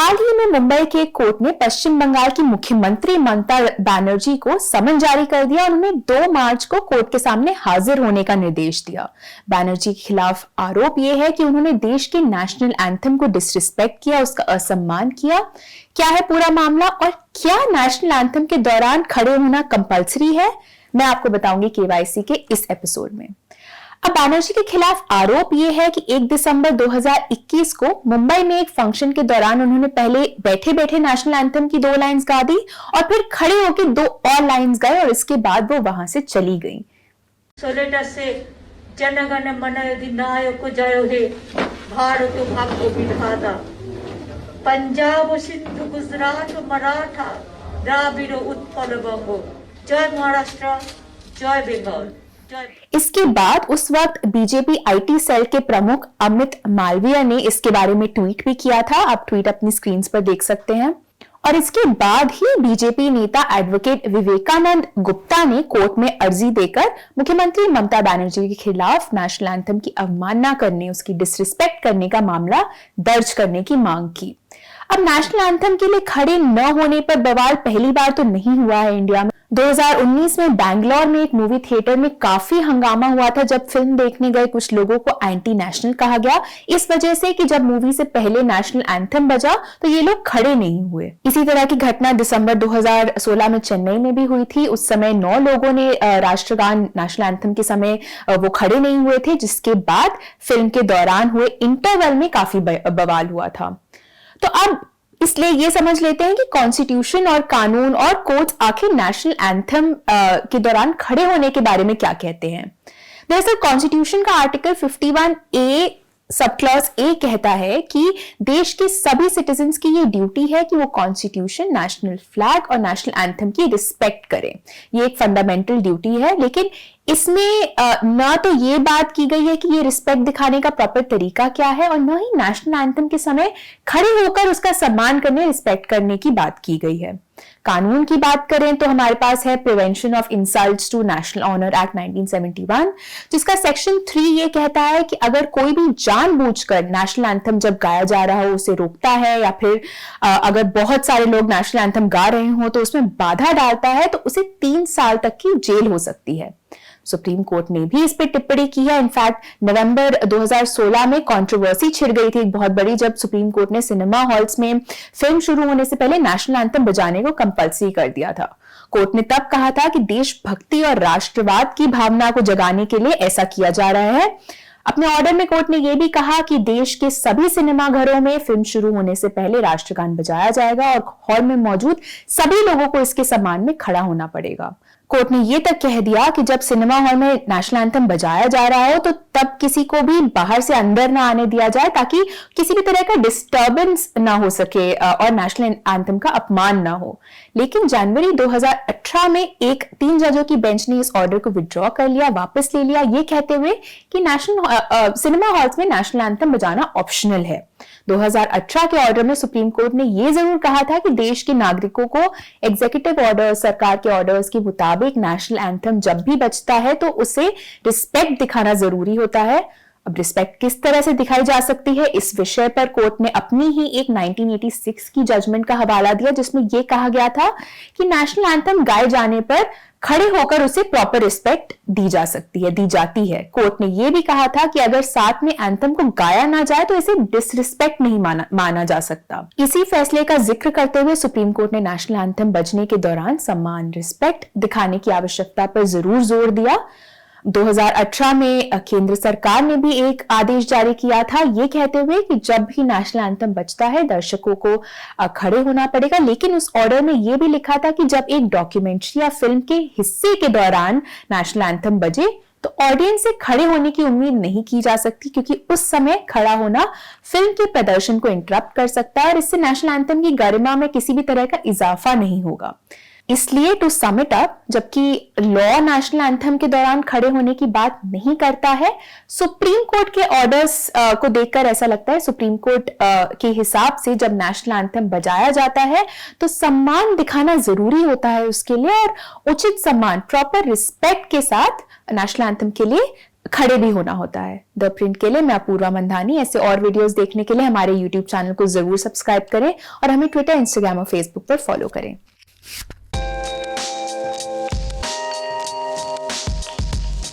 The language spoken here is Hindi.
हाल ही में मुंबई के कोर्ट ने पश्चिम बंगाल की मुख्यमंत्री ममता बनर्जी को समन जारी कर दिया और उन्हें 2 मार्च को कोर्ट के सामने हाजिर होने का निर्देश दिया। बनर्जी के खिलाफ आरोप यह है कि उन्होंने देश के नेशनल एंथम को डिसरिस्पेक्ट किया, उसका असम्मान किया। क्या है पूरा मामला और क्या नेशनल एंथम के दौरान खड़े होना कंपल्सरी है, मैं आपको बताऊंगी केवाईसी के इस एपिसोड में। अब बनर्जी के खिलाफ आरोप यह है कि 1 दिसंबर 2021 को मुंबई में एक फंक्शन के दौरान उन्होंने पहले बैठे बैठे नेशनल एंथम की 2 लाइंस गा दी और फिर खड़े होकर 2 और लाइंस गाए और इसके बाद वो वहां से चली गई। जनगण मन अधिनायक जय हे भारत भाग्य विधाता, पंजाब सिंधु गुजरात मराठा द्राविड़ उत्पल बंग, जय महाराष्ट्र जय बंगाल। इसके बाद उस वक्त बीजेपी आईटी सेल के प्रमुख अमित मालवीय ने इसके बारे में ट्वीट भी किया था। आप ट्वीट अपनी स्क्रीन पर देख सकते हैं। और इसके बाद ही बीजेपी नेता एडवोकेट विवेकानंद गुप्ता ने कोर्ट में अर्जी देकर मुख्यमंत्री ममता बनर्जी के खिलाफ नेशनल एंथम की अवमानना करने, उसकी डिसरिस्पेक्ट करने का मामला दर्ज करने की मांग की। अब नेशनल एंथम के लिए खड़े न होने पर बवाल पहली बार तो नहीं हुआ है इंडिया में। 2019 में बैंगलोर में एक मूवी थिएटर में काफी हंगामा हुआ था जब फिल्म देखने गए कुछ लोगों को एंटी नेशनल कहा गया, इस वजह से कि जब मूवी से पहले नेशनल एंथम बजा तो ये लोग खड़े नहीं हुए। इसी तरह की घटना दिसंबर 2016 में चेन्नई में भी हुई थी। उस समय 9 लोगों ने राष्ट्रगान नेशनल एंथम के समय वो खड़े नहीं हुए थे, जिसके बाद फिल्म के दौरान हुए इंटरवल में काफी बवाल हुआ था। तो अब इसलिए ये समझ लेते हैं कि कॉन्स्टिट्यूशन और कानून और कोर्ट्स आखिर नेशनल एंथम के दौरान खड़े होने के बारे में क्या कहते हैं। दरअसल कॉन्स्टिट्यूशन का article 51A sub clause A कहता है कि देश के सभी सिटीजन्स की ये ड्यूटी है कि वो कॉन्स्टिट्यूशन, नेशनल फ्लैग और नेशनल एंथम की रिस्पेक्ट करें। ये एक फंडामेंटल ड्यूटी है, लेकिन इसमें ना तो ये बात की गई है कि ये रिस्पेक्ट दिखाने का प्रॉपर तरीका क्या है और न ही नेशनल एंथम के समय खड़े होकर उसका सम्मान करने, रिस्पेक्ट करने की बात की गई है। कानून की बात करें तो हमारे पास है prevention of insults to national honour act 1971, जिसका सेक्शन 3 ये कहता है कि अगर कोई भी जानबूझकर नेशनल एंथम जब गाया जा रहा हो उसे रोकता है या फिर अगर बहुत सारे लोग नेशनल एंथम गा रहे हो तो उसमें बाधा डालता है तो उसे 3 साल तक की जेल हो सकती है। सुप्रीम कोर्ट ने भी इस पे टिप्पणी की है। इनफैक्ट नवंबर 2016 में कंट्रोवर्सी छिड़ गई थी एक बहुत बड़ी, जब सुप्रीम कोर्ट ने सिनेमा हॉल्स में फिल्म शुरू होने से पहले नेशनल एंथम बजाने को कंपल्सरी कर दिया था। कोर्ट ने तब कहा था कि देशभक्ति और राष्ट्रवाद की भावना को जगाने के लिए ऐसा किया जा रहा है। अपने ऑर्डर में कोर्ट ने यह भी कहा कि देश के सभी सिनेमा घरों में फिल्म शुरू होने से पहले राष्ट्रगान बजाया जाएगा और हॉल में मौजूद सभी लोगों को इसके सम्मान में खड़ा होना पड़ेगा। कोर्ट ने यह तक कह दिया कि जब सिनेमा हॉल में नेशनल एंथम बजाया जा रहा हो तो तब किसी को भी बाहर से अंदर ना आने दिया जाए ताकि किसी भी तरह का डिस्टर्बेंस ना हो सके और नेशनल एंथम का अपमान ना हो। लेकिन जनवरी 2018 में 3 जजों की बेंच ने इस ऑर्डर को विड्रॉ कर लिया, वापस ले लिया, ये कहते हुए कि सिनेमा हॉल्स में नेशनल एंथम बजाना ऑप्शनल है। 2018 के ऑर्डर में सुप्रीम कोर्ट ने यह जरूर कहा था कि देश के नागरिकों को एग्जीक्यूटिव ऑर्डर, सरकार के ऑर्डर्स के मुताबिक नेशनल एंथम जब भी बजता है तो उसे रिस्पेक्ट दिखाना जरूरी होता है। अब रिस्पेक्ट किस तरह से दिखाई जा सकती है, इस विषय पर कोर्ट ने अपनी ही एक 1986 की जजमेंट का हवाला दिया, जिसमें यह कहा गया था कि नेशनल एंथम गाए जाने पर खड़े होकर उसे प्रॉपर रिस्पेक्ट दी जाती है। कोर्ट ने यह भी कहा था कि अगर साथ में एंथम को गाया ना जाए तो इसे डिसरिस्पेक्ट नहीं माना जा सकता। इसी फैसले का जिक्र करते हुए सुप्रीम कोर्ट ने नेशनल एंथम बजने के दौरान सम्मान, रिस्पेक्ट दिखाने की आवश्यकता पर जरूर जोर दिया। 2018 में केंद्र सरकार ने भी एक आदेश जारी किया था, ये कहते हुए कि जब भी नेशनल एंथम बजता है दर्शकों को खड़े होना पड़ेगा। लेकिन उस ऑर्डर में यह भी लिखा था कि जब एक डॉक्यूमेंट्री या फिल्म के हिस्से के दौरान नेशनल एंथम बजे तो ऑडियंस से खड़े होने की उम्मीद नहीं की जा सकती, क्योंकि उस समय खड़ा होना फिल्म के प्रदर्शन को इंटरप्ट कर सकता है और इससे नेशनल एंथम की गरिमा में किसी भी तरह का इजाफा नहीं होगा। इसलिए टू सम इट अप, जबकि लॉ नेशनल एंथम के दौरान खड़े होने की बात नहीं करता है, सुप्रीम कोर्ट के ऑर्डर्स को देखकर ऐसा लगता है सुप्रीम कोर्ट के हिसाब से जब नेशनल एंथम बजाया जाता है तो सम्मान दिखाना जरूरी होता है उसके लिए, और उचित सम्मान, प्रॉपर रिस्पेक्ट के साथ नेशनल एंथम के लिए खड़े भी होना होता है। द प्रिंट के लिए मैं अपूर्वा मंधानी। ऐसे और वीडियोस देखने के लिए हमारे यूट्यूब चैनल को जरूर सब्सक्राइब करें और हमें ट्विटर, इंस्टाग्राम और फेसबुक पर फॉलो करें।